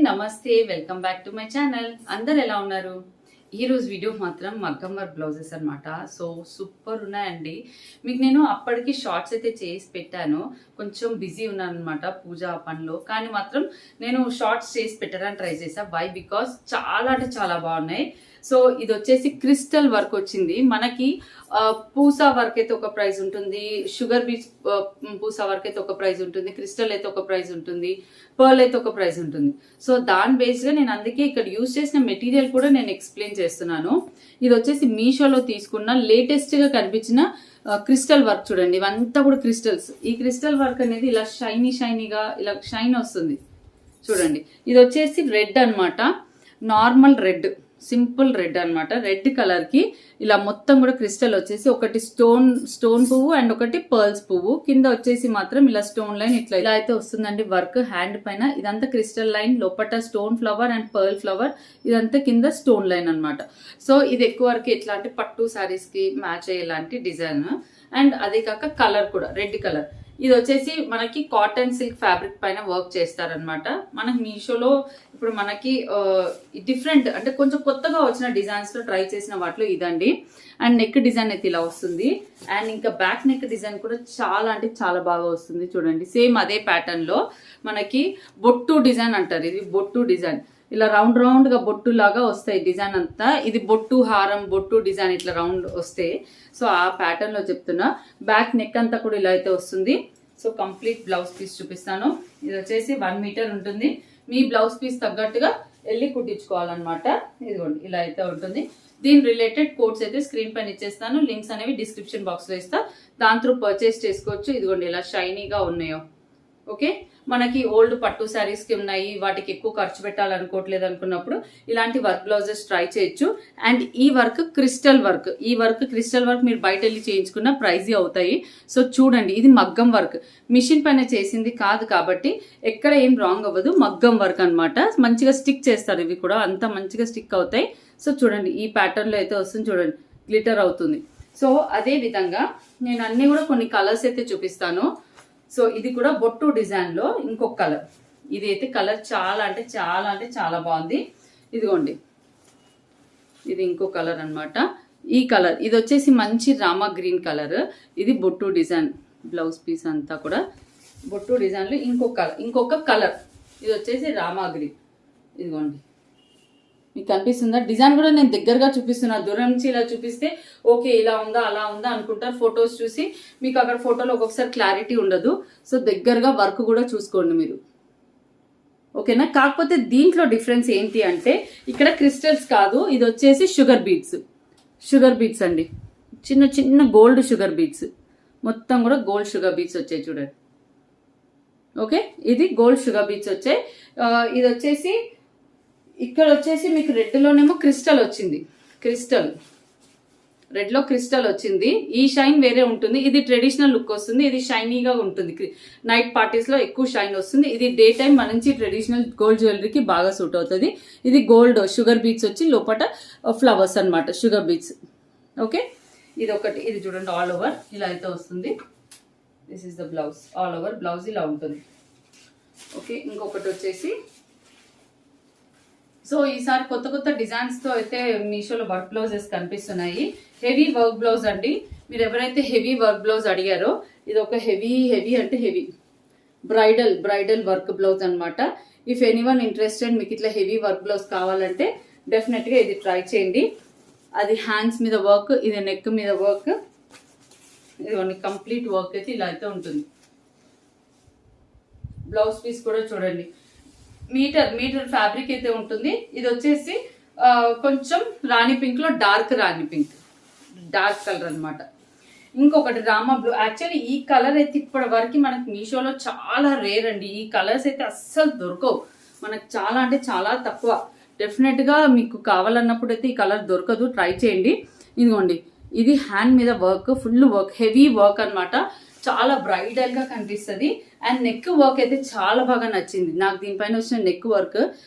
నమస్తే, welcome back to my channel. అందరు ఎలా ఉన్నారు? ఈ రోజు వీడియో మాత్రం మగ్గం వర్క్ బ్లౌజెస్ అనమాట. సో సూపర్ ఉన్నాయండి. మీకు నేను అప్పటికి షార్ట్స్ అయితే చేసి పెట్టాను. కొంచెం బిజీ ఉన్నాను అనమాట పూజ పనిలో, కానీ మాత్రం నేను షార్ట్స్ చేసి పెట్టడానికి ట్రై చేసా. వై? బికాస్ చాలా అంటే చాలా బాగున్నాయి. సో ఇది వచ్చేసి క్రిస్టల్ వర్క్ వచ్చింది మనకి. పూసా వర్క్ అయితే ఒక ప్రైస్ ఉంటుంది, షుగర్ బీట్స్ పూసా వర్క్ అయితే ఒక ప్రైస్ ఉంటుంది, క్రిస్టల్ అయితే ఒక ప్రైస్ ఉంటుంది, పర్ల్ అయితే ఒక ప్రైస్ ఉంటుంది. సో దాని బేస్గా నేను అందుకే ఇక్కడ యూజ్ చేసిన మెటీరియల్ కూడా నేను ఎక్స్ప్లెయిన్ చేస్తున్నాను. ఇది వచ్చేసి మీషోలో తీసుకున్న లేటెస్ట్గా కనిపించిన క్రిస్టల్ వర్క్ చూడండి. ఇవంతా కూడా క్రిస్టల్స్. ఈ క్రిస్టల్ వర్క్ అనేది ఇలా షైనీగా ఇలా షైన్ వస్తుంది చూడండి. ఇది వచ్చేసి రెడ్ అనమాట, నార్మల్ రెడ్, సింపుల్ రెడ్ అనమాట. రెడ్ కలర్ కి ఇలా మొత్తం కూడా క్రిస్టల్ వచ్చేసి ఒకటి స్టోన్ పువ్వు అండ్ ఒకటి పర్ల్స్ పువ్వు, కింద వచ్చేసి మాత్రం ఇలా స్టోన్ లైన్ ఇలా అయితే వస్తుందండి వర్క్. హ్యాండ్ పైన ఇదంతా క్రిస్టల్ లైన్, లోపల stone flower and pearl flower, ఇదంతా కింద స్టోన్ లైన్ అనమాట. సో ఇది ఎక్కువ వరకు ఎట్లా అంటే పట్టు సారీస్ కి మ్యాచ్ అయ్యేలాంటి డిజైన్. అండ్ అదే కాక కలర్ కూడా రెడ్ కలర్. ఇది వచ్చేసి మనకి కాటన్ సిల్క్ ఫ్యాబ్రిక్ పైన వర్క్ చేస్తారనమాట. మనకి మీషోలో ఇప్పుడు మనకి డిఫరెంట్ అంటే కొంచెం కొత్తగా వచ్చిన డిజైన్స్ లో ట్రై చేసిన వాటిలో ఇదండి. అండ్ నెక్ డిజైన్ అయితే ఇలా వస్తుంది. అండ్ ఇంకా బ్యాక్ నెక్ డిజైన్ కూడా చాలా అంటే చాలా బాగా వస్తుంది చూడండి. సేమ్ అదే ప్యాటర్న్ లో మనకి బొట్టు డిజైన్ అంటారు. ఇది బొట్టు డిజైన్, ఇలా రౌండ్ గా బొట్టు లాగా వస్తాయి డిజైన్ అంతా. ఇది బొట్టు హారం, బొట్టు డిజైన్ ఇట్లా రౌండ్ వస్తాయి. సో ఆ ప్యాటర్న్ లో చెప్తున్నా. బ్యాక్ నెక్ అంతా కూడా ఇలా అయితే వస్తుంది. సో కంప్లీట్ బ్లౌజ్ పీస్ చూపిస్తాను. ఇది వచ్చేసి 1 మీటర్ ఉంటుంది. మీ బ్లౌజ్ పీస్ తగ్గట్టుగా వెళ్ళి కుట్టించుకోవాలన్నమాట. ఇదిగోండి ఇలా అయితే ఉంటుంది. దీని రిలేటెడ్ కోడ్స్ అయితే స్క్రీన్ పైన ఇచ్చేస్తాను. లింక్స్ అనేవి డిస్క్రిప్షన్ బాక్స్ లో ఇస్తా. దాని త్రూ పర్చేస్ చేసుకోవచ్చు. ఇదిగోండి ఇలా షైనీగా ఉన్నాయో. ఓకే, మనకి ఓల్డ్ పట్టు శారీస్ కి ఉన్నాయి, వాటికి ఎక్కువ ఖర్చు పెట్టాలనుకోవట్లేదు అనుకున్నప్పుడు ఇలాంటి వర్క్ బ్లౌజెస్ ట్రై చేయొచ్చు. అండ్ ఈ వర్క్ క్రిస్టల్ వర్క్. ఈ వర్క్ క్రిస్టల్ వర్క్ మీరు బయట వెళ్ళి చేయించుకున్న ప్రైజీ అవుతాయి. సో చూడండి, ఇది మగ్గం వర్క్, మిషన్ పైన చేసింది కాదు కాబట్టి ఎక్కడ ఏం రాంగ్ అవ్వదు. మగ్గం వర్క్ అనమాట. మంచిగా స్టిక్ చేస్తారు ఇవి కూడా, అంత మంచిగా స్టిక్ అవుతాయి. సో చూడండి ఈ ప్యాటర్న్ లో అయితే వస్తుంది చూడండి, గ్లిటర్ అవుతుంది. సో అదే విధంగా నేను అన్ని కూడా కొన్ని కలర్స్ అయితే చూపిస్తాను. సో ఇది కూడా బొట్టు డిజైన్ లో ఇంకొక కలర్. ఇది అయితే కలర్ చాలా అంటే చాలా బాగుంది. ఇదిగోండి ఇది ఇంకో కలర్ అనమాట. ఈ కలర్ ఇది వచ్చేసి మంచి రామా గ్రీన్ కలర్. ఇది బొట్టు డిజైన్. బ్లౌజ్ పీస్ అంతా కూడా బొట్టు డిజైన్ లో ఇంకొక కలర్. ఇది వచ్చేసి రామా గ్రీన్. ఇదిగోండి మీకు కనిపిస్తుందా? డిజైన్ కూడా నేను దగ్గరగా చూపిస్తున్నా. దూరం నుంచి ఇలా చూపిస్తే ఓకే ఇలా ఉందా అలా ఉందా అనుకుంటారు. ఫొటోస్ చూసి మీకు అక్కడ ఫోటోలో ఒక్కొక్కసారి క్లారిటీ ఉండదు. సో దగ్గరగా వర్క్ కూడా చూసుకోండి మీరు, ఓకేనా? కాకపోతే దీంట్లో డిఫరెన్స్ ఏంటి అంటే ఇక్కడ క్రిస్టల్స్ కాదు, ఇది వచ్చేసి షుగర్ బీట్స్ అండి. చిన్న గోల్డ్ షుగర్ బీట్స్, మొత్తం కూడా గోల్డ్ షుగర్ బీట్స్ వచ్చాయి చూడండి. ఓకే, ఇది గోల్డ్ షుగర్ బీట్స్ వచ్చాయి. ఇది వచ్చేసి ఇక్కడ వచ్చేసి మీకు రెడ్ లోనేమో క్రిస్టల్ వచ్చింది. రెడ్ లో క్రిస్టల్ వచ్చింది. ఈ షైన్ వేరే ఉంటుంది. ఇది ట్రెడిషనల్ లుక్ వస్తుంది, ఇది షైనీగా ఉంటుంది. నైట్ పార్టీస్ లో ఎక్కువ షైన్ వస్తుంది. ఇది డే టైం మన నుంచి ట్రెడిషనల్ గోల్డ్ జ్యువెలరీకి బాగా సూట్ అవుతుంది. ఇది గోల్డ్ షుగర్ బీట్స్ వచ్చి లోపల ఫ్లవర్స్ అనమాట, షుగర్ బీట్స్. ఓకే, ఇది ఒకటి. ఇది చూడండి ఆల్ ఓవర్ ఇలా అయితే వస్తుంది. This is the blouse. All over blouse ఇలా ఉంటుంది. ఓకే, ఇంకొకటి వచ్చేసి సో ఈసారి కొత్త డిజైన్స్ తో అయితే మీషోలో వర్క్ బ్లౌజెస్ కనిపిస్తున్నాయి. హెవీ వర్క్ బ్లౌజ్ అండి. మీరు ఎవరైతే హెవీ వర్క్ బ్లౌజ్ అడిగారో ఇది ఒక హెవీ అంటే హెవీ బ్రైడల్ వర్క్ బ్లౌజ్ అనమాట. ఇఫ్ ఎనీవన్ ఇంట్రెస్టెడ్, మీకు ఇట్లా హెవీ వర్క్ బ్లౌజ్ కావాలంటే డెఫినెట్ గా ఇది ట్రై చేయండి. అది హ్యాండ్స్ మీద వర్క్, ఇది నెక్ మీద వర్క్, ఇది కంప్లీట్ వర్క్ అయితే ఇలా అయితే ఉంటుంది. బ్లౌజ్ పీస్ కూడా చూడండి, మీటర్ ఫ్యాబ్రిక్ అయితే ఉంటుంది. ఇది వచ్చేసి కొంచెం రాణి పింక్ లో డార్క్ కలర్ అనమాట. ఇంకొకటి రామా బ్లూ. యాక్చువల్లీ ఈ కలర్ అయితే ఇప్పటి వరకు మనకి మీషోలో చాలా రేర్ అండి. ఈ కలర్స్ అయితే అస్సలు దొరకవు మనకు, చాలా అంటే చాలా తక్కువ. డెఫినెట్ గా మీకు కావాలన్నప్పుడు అయితే ఈ కలర్ దొరకదు, ట్రై చేయండి. ఇదిగోండి ఇది హ్యాండ్ మీద work, full work, heavy work అనమాట. చాలా బ్రైడల్ గా కనిపిస్తుంది. అండ్ నెక్ వర్క్ అయితే చాలా బాగా నచ్చింది నాకు. దీనిపైన వచ్చిన నెక్ వర్క్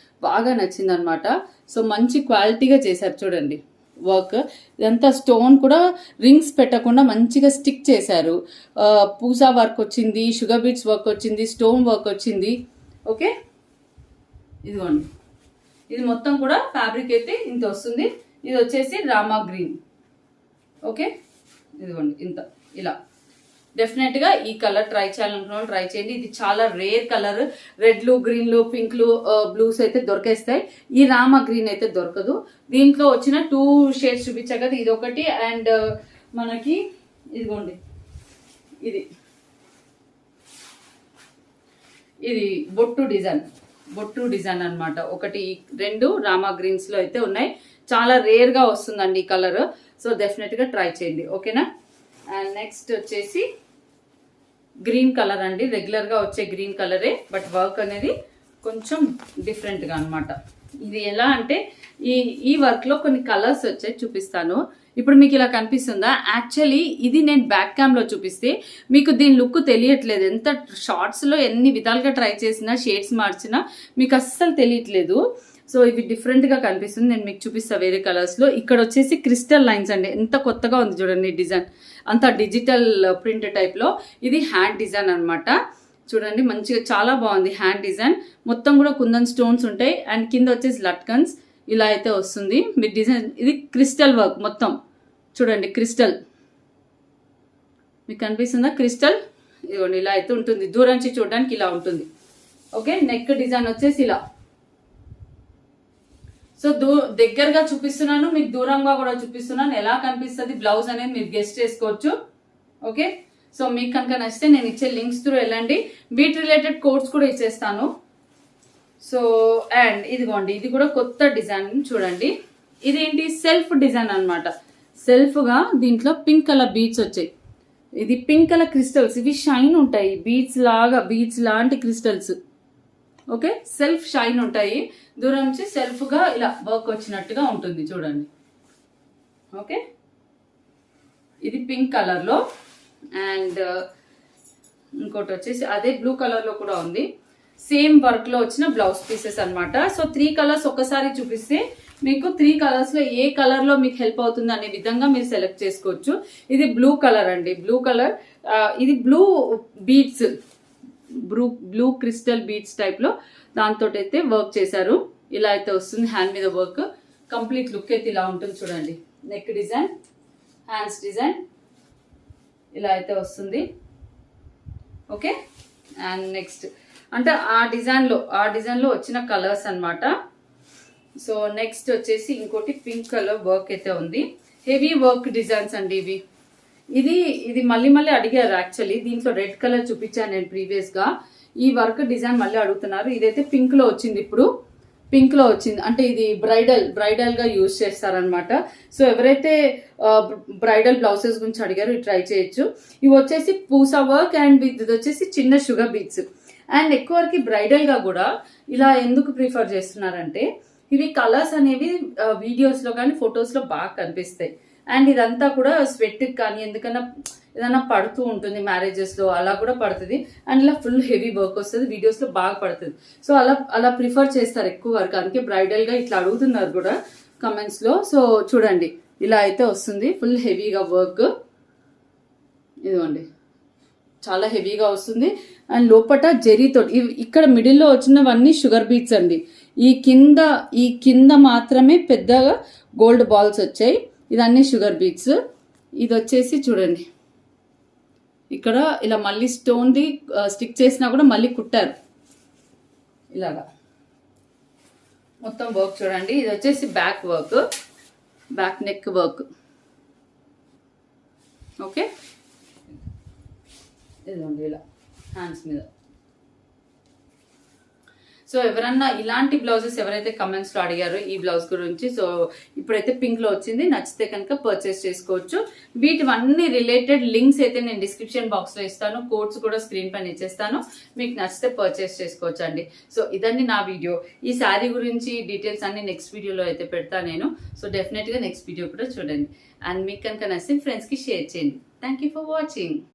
బాగా నచ్చింది అనమాట. సో మంచి క్వాలిటీగా చేశారు చూడండి వర్క్. ఇదంతా స్టోన్ కూడా రింగ్స్ పెట్టకుండా మంచిగా స్టిక్ చేశారు. పూసా వర్క్ వచ్చింది, షుగర్ బీట్స్ వర్క్ వచ్చింది, స్టోన్ వర్క్ వచ్చింది. ఓకే, ఇదిగోండి, ఇది మొత్తం కూడా ఫ్యాబ్రిక్ అయితే ఇంత వస్తుంది. ఇది వచ్చేసి రామా గ్రీన్. ఓకే, ఇదిగోండి ఇంత ఇలా. డెఫినెట్గా ఈ కలర్ ట్రై చేయాలనుకున్న వాళ్ళు ట్రై చేయండి. ఇది చాలా రేర్ కలర్. రెడ్లు, గ్రీన్లు, పింక్లు, బ్లూస్ అయితే దొరికేస్తాయి. ఈ రామా గ్రీన్ అయితే దొరకదు. దీంట్లో వచ్చిన 2 షేడ్స్ చూపించా కదా, ఇది ఒకటి అండ్ మనకి ఇదిగోండి ఇది బొట్టు డిజైన్ అన్నమాట. ఒకటి 2 రామా గ్రీన్స్ లో అయితే ఉన్నాయి. చాలా రేర్ గా వస్తుందండి ఈ కలర్. సో డెఫినెట్ గా ట్రై చేయండి. ఓకేనా. అండ్ నెక్స్ట్ వచ్చేసి గ్రీన్ కలర్ అండి. రెగ్యులర్ గా వచ్చే గ్రీన్ కలరే, బట్ వర్క్ అనేది కొంచెం డిఫరెంట్ గా అనమాట. ఇది ఎలా అంటే ఈ వర్క్ లో కొన్ని కలర్స్ వచ్చాయి, చూపిస్తాను. ఇప్పుడు మీకు ఇలా కనిపిస్తుందా? యాక్చువల్లీ ఇది నేను బ్యాక్ క్యామ్ లో చూపిస్తే మీకు దీని లుక్ తెలియట్లేదు. ఎంత షార్ట్స్ లో ఎన్ని విధాలుగా ట్రై చేసినా, షేడ్స్ మార్చినా మీకు అస్సలు తెలియట్లేదు. సో ఇవి డిఫరెంట్ గా కనిపిస్తుంది. నేను మీకు చూపిస్తా వేరే కలర్స్ లో. ఇక్కడ వచ్చేసి క్రిస్టల్ లైన్స్ అండి. ఎంత కొత్తగా ఉంది చూడండి డిజైన్. అంత డిజిటల్ ప్రింట్ టైప్ లో. ఇది హ్యాండ్ డిజైన్ అన్నమాట. చూడండి మంచిగా చాలా బాగుంది హ్యాండ్ డిజైన్. మొత్తం కూడా కుందన్ స్టోన్స్ ఉంటాయి అండ్ కింద వచ్చేసి లట్కన్స్ ఇలా అయితే వస్తుంది మీ డిజైన్. ఇది క్రిస్టల్ వర్క్ మొత్తం చూడండి. క్రిస్టల్ మీకు కనిపిస్తుందా? క్రిస్టల్ ఇదిగోండి ఇలా అయితే ఉంటుంది. దూరం నుంచి చూడడానికి ఇలా ఉంటుంది. ఓకే, నెక్ డిజైన్ వచ్చేసి ఇలా. సో దగ్గరగా చూపిస్తున్నాను, మీకు దూరంగా కూడా చూపిస్తున్నాను. ఎలా కనిపిస్తుంది బ్లౌజ్ అనేది మీరు గెస్ట్ చేసుకోవచ్చు. ఓకే, సో మీకు కనుక నచ్చితే నేను ఇచ్చే లింక్స్ త్రూ వెళ్ళండి. వీటి రిలేటెడ్ కోడ్స్ కూడా ఇచ్చేస్తాను. సో అండ్ ఇదిగోండి, ఇది కూడా కొత్త డిజైన్ చూడండి. ఇదేంటి సెల్ఫ్ డిజైన్ అనమాట. సెల్ఫ్ గా దీంట్లో పింక్ కలర్ బీడ్స్ వచ్చాయి. ఇది పింక్ కలర్ క్రిస్టల్స్. ఇవి షైన్ ఉంటాయి, బీడ్స్ లాంటి క్రిస్టల్స్. ఓకే, సెల్ఫ్ షైన్ ఉంటాయి. దూరం నుంచి సెల్ఫ్ గా ఇలా వర్క్ వచ్చినట్టుగా ఉంటుంది చూడండి. ఓకే, ఇది పింక్ కలర్ లో అండ్ ఇంకోటి వచ్చేసి అదే బ్లూ కలర్ లో కూడా ఉంది. సేమ్ వర్క్ లో వచ్చిన బ్లౌజ్ పీసెస్ అన్నమాట. సో 3 కలర్స్ ఒకసారి చూపిస్తే మీకు 3 కలర్స్ లో ఏ కలర్ లో మీకు హెల్ప్ అవుతుంది అనే విధంగా మీరు సెలెక్ట్ చేసుకోవచ్చు. ఇది బ్లూ కలర్ అండి. బ్లూ కలర్, ఇది blue beads, blue crystal beads type లో దాంతో అయితే వర్క్ చేశారు. ఇలా అయితే వస్తుంది హ్యాండ్ మీద వర్క్. కంప్లీట్ లుక్ అయితే ఇలా ఉంటుంది చూడండి. నెక్ డిజైన్, హ్యాండ్స్ డిజైన్ ఇలా అయితే వస్తుంది. ఓకే, అండ్ నెక్స్ట్ అంటే ఆ డిజైన్ లో వచ్చిన కలర్స్ అన్నమాట. సో నెక్స్ట్ వచ్చేసి ఇంకోటి పింక్ కలర్ వర్క్ అయితే ఉంది. హెవీ వర్క్ డిజైన్స్ అండి ఇవి. ఇది మళ్ళీ అడిగారు యాక్చువల్లీ. దీంట్లో రెడ్ కలర్ చూపించాను నేను ప్రీవియస్ గా. ఈ వర్క్ డిజైన్ మళ్ళీ అడుగుతున్నారు. ఇదైతే పింక్ లో వచ్చింది. ఇప్పుడు పింక్ లో వచ్చింది అంటే ఇది బ్రైడల్ గా యూజ్ చేస్తారనమాట. సో ఎవరైతే బ్రైడల్ బ్లౌజెస్ గురించి అడిగారో ఇది ట్రై చేయొచ్చు. ఇవి వచ్చేసి పూసా వర్క్ అండ్ ఇది వచ్చేసి చిన్న షుగర్ బీట్స్. అండ్ ఎక్కువ వరకు బ్రైడల్ గా కూడా ఇలా ఎందుకు ప్రిఫర్ చేస్తున్నారంటే ఇవి కలర్స్ అనేవి వీడియోస్ లో కానీ ఫొటోస్ లో బాగా కనిపిస్తాయి. అండ్ ఇదంతా కూడా స్వెట్ కానీ ఎందుకన్నా ఏదైనా పడుతూ ఉంటుంది మ్యారేజెస్ లో, అలా కూడా పడుతుంది. అండ్ ఇలా ఫుల్ హెవీ వర్క్ వస్తుంది, వీడియోస్ లో బాగా పడుతుంది. సో అలా ప్రిఫర్ చేస్తారు ఎక్కువ వర్క్. అందుకే బ్రైడల్ గా ఇట్లా అడుగుతున్నారు కూడా కమెంట్స్ లో. సో చూడండి ఇలా అయితే వస్తుంది ఫుల్ హెవీగా వర్క్. ఇదిగోండి చాలా హెవీగా వస్తుంది. అండ్ లోపట జెరీతో ఇక్కడ మిడిల్ లో వచ్చినవన్నీ షుగర్ బీట్స్ అండి. ఈ కింద మాత్రమే పెద్దగా గోల్డ్ బాల్స్ వచ్చాయి. ఇదన్నీ షుగర్ బీట్స్. ఇది వచ్చేసి చూడండి ఇక్కడ ఇలా మళ్ళీ స్టోన్ ది స్టిక్ చేసినా కూడా మళ్ళీ కుట్టారు ఇలాగా. మొత్తం వర్క్ చూడండి. ఇది వచ్చేసి back work, back neck work. Okay, ఇదిగోండి ఇలా హ్యాండ్స్ మీద. సో ఎవరన్నా ఇలాంటి బ్లౌజెస్ ఎవరైతే కమెంట్స్ లో అడిగారో ఈ బ్లౌజ్ గురించి, సో ఇప్పుడైతే పింక్ లో వచ్చింది. నచ్చితే కనుక పర్చేస్ చేసుకోవచ్చు. వీటివన్నీ రిలేటెడ్ లింక్స్ అయితే నేను డిస్క్రిప్షన్ బాక్స్ లో ఇస్తాను. కోడ్స్ కూడా స్క్రీన్ పైన ఇచ్చేస్తాను. మీకు నచ్చితే పర్చేస్ చేసుకోవచ్చు అండి. సో ఇదండి నా వీడియో. ఈ శారీ గురించి డీటెయిల్స్ అన్ని నెక్స్ట్ వీడియోలో అయితే పెడతా నేను. సో డెఫినెట్ గా నెక్స్ట్ వీడియో కూడా చూడండి. అండ్ మీకు కనుక నచ్చితే ఫ్రెండ్స్ కి షేర్ చేయండి. Thank you for watching.